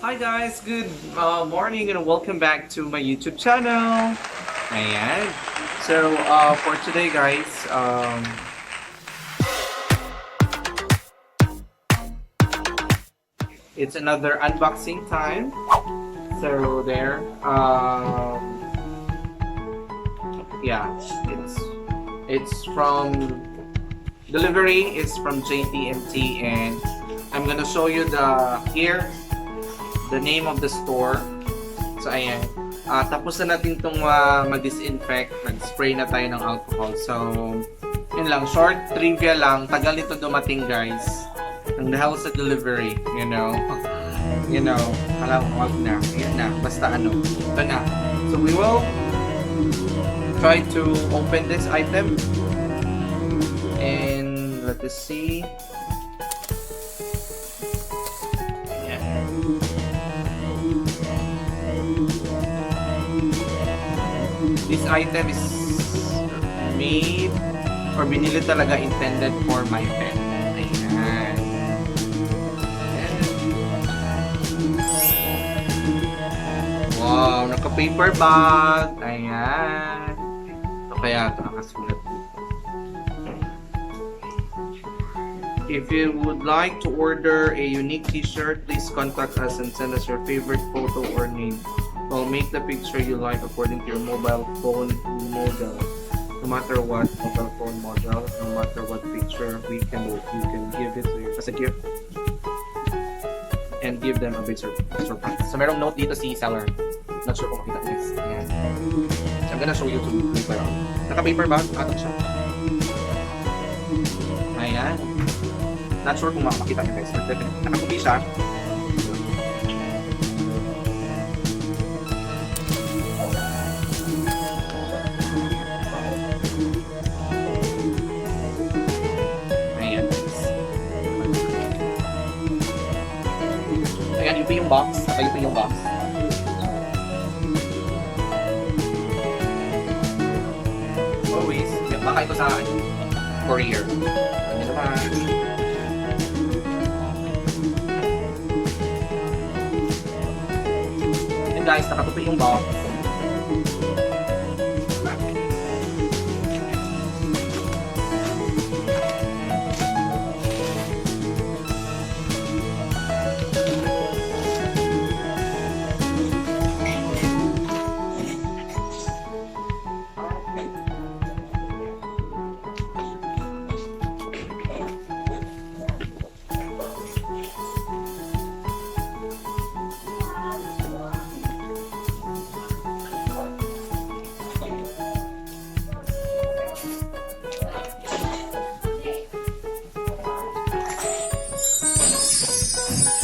Hi guys, good morning and welcome back to my YouTube channel. Ayan. So, for today guys, it's another unboxing time. So there, yeah, it's from delivery is from JTMT, and I'm gonna show you the name of the store. So ayan. Tapos na natin itong mag-disinfect, nag-spray na tayo ng alcohol. So, yun lang, short trivia lang, tagal nito dumating guys. Ang dahil sa delivery, you know. Alam mo, wag na. Yan na, basta ito na. So we will try to open this item. And let us see. This item is made or binili talaga intended for my pet. Ayan. Wow, naka-paper bag. Ayan. Ito kaya ito nakasulat dito. If you would like to order a unique t-shirt, please contact us and send us your favorite photo or name. We'll make the picture you like according to your mobile phone model. No matter what mobile phone model, no matter what picture you can give it to you as a gift and give them a big surprise. So merong note dito si seller. Not sure kung makita guys. Ayan. So I'm gonna show you to paper. Naka-paper bag, ato siya. Ayan. Not sure kung makita niyo guys, but definitely. Naka-copy siya. Ayan, ito yung box. Ito yung box. Always, baka ito sa courier. Ano naman? And guys, nakatupi yung box.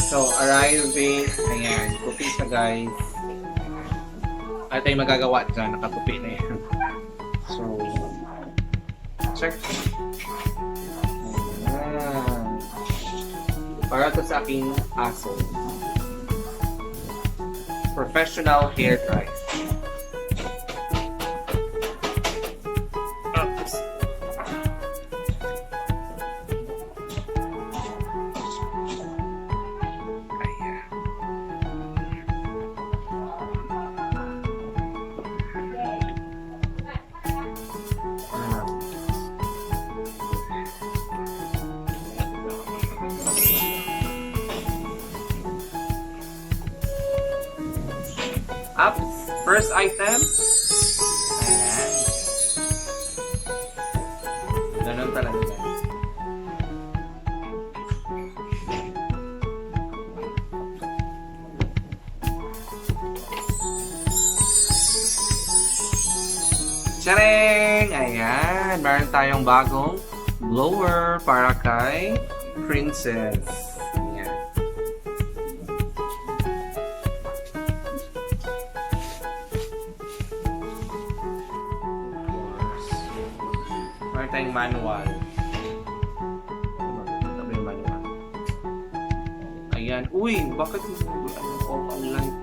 So, arriving, ayan, tupi siya guys. Ay tayo magagawa dyan, nakatupi na yan. So, check. Ayan. Para to sa aking aso. Professional hair dry. Up, first item. Ayan. Ganun talaga guys. Tcharing! Ayan, meron tayong bagong blower para kay Princess. Meron tayong manual. Ito yung manual. Ayan. Uy! Bakit off ang light?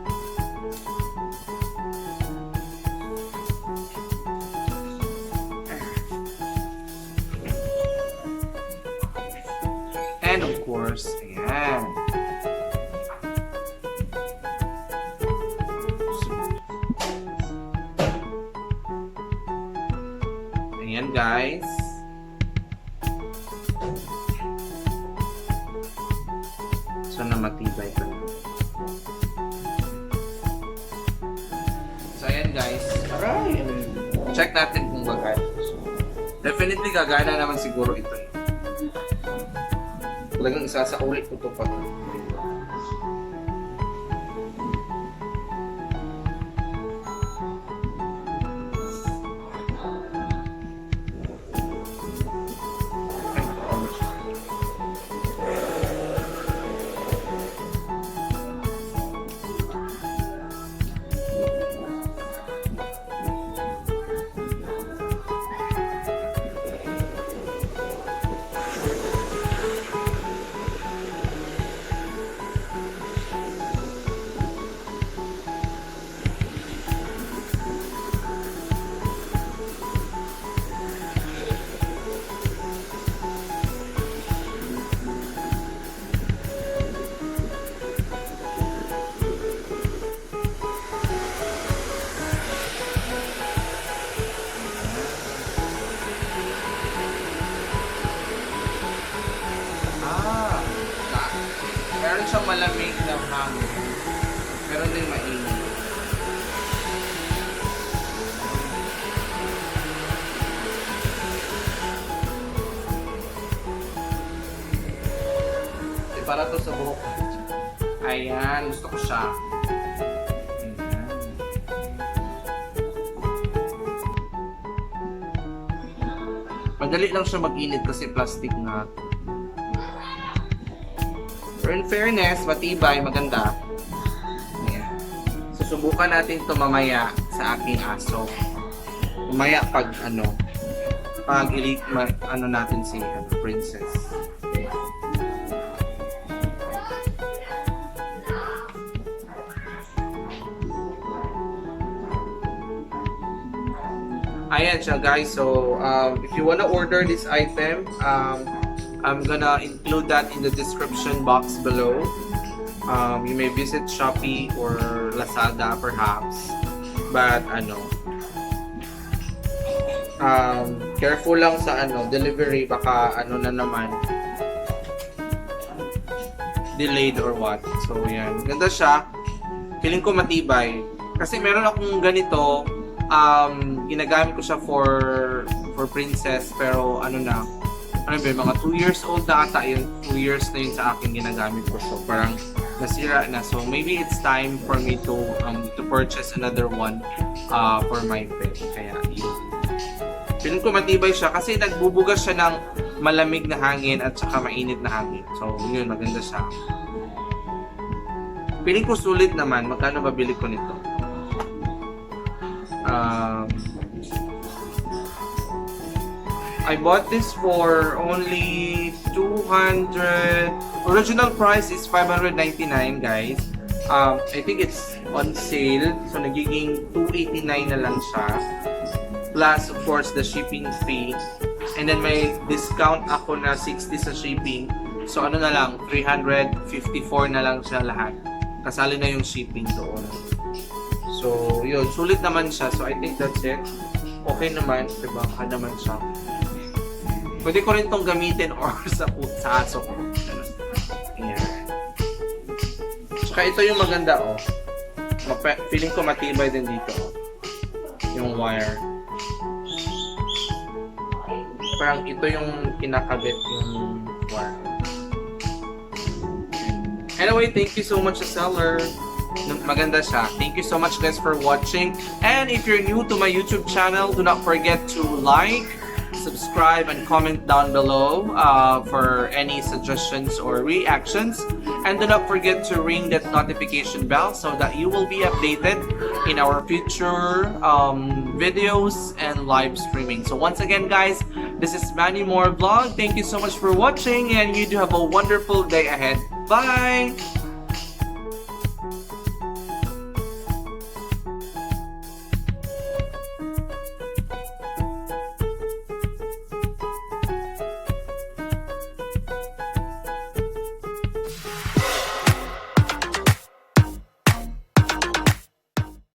And of course, ayan. guys. Sana matibay pa. So ayan guys. Aray! Check natin kung bagay. Definitely gagana naman siguro ito. Talagang isasaulit ko ito pa. Meron siyang malamig na hangin. Meron din mainit. Para to sa buhok. Ayan, gusto ko siya. Ayan. Madali lang siya mag-init kasi plastic na. Pero in fairness, matibay, maganda. Ayan. Susubukan natin ito mamaya sa aking aso. Mamaya pag natin si princess. Okay. Ayan siya guys. So, if you wanna order this item, I'm gonna include that in the description box below. You may visit Shopee or Lazada perhaps. But careful lang sa delivery, baka na naman delayed or what. So yan, ganda siya. Feeling ko matibay. Kasi meron akong ganito, ginagamit ko siya for princess, pero mga 2 years old na ata yun. 2 years na yun sa akin ginagamit ko. So parang nasira na. So maybe it's time for me to purchase another one for my pet. Kaya yun. Feeling ko matibay siya kasi nagbubugas siya ng malamig na hangin at saka mainit na hangin. So yun, maganda siya. Feeling ko sulit naman. Magkano ba bili ko nito? I bought this for only 200. Original price is 599 guys. I think it's on sale. So nagiging 289 na lang siya. Plus of course the shipping fee. And then may discount ako na 60 sa shipping. So na lang, 354 na lang siya lahat. Kasali na yung shipping doon. So yun, sulit naman siya. So I think that's it. Okay naman, diba? Naman siya. Pwede ko rin itong gamitin or sa aso ko. Ayan. Tsaka ito yung maganda, feeling ko matibay din dito, yung wire. Parang ito yung kinakabit yung wire. Anyway, thank you so much sa seller. Maganda siya. Thank you so much guys for watching. And if you're new to my YouTube channel, do not forget to like, subscribe, and comment down below for any suggestions or reactions. And do not forget to ring that notification bell so that you will be updated in our future videos and live streaming. So once again guys, this is Manny Vlog. Thank you so much for watching and you do have a wonderful day ahead. Bye!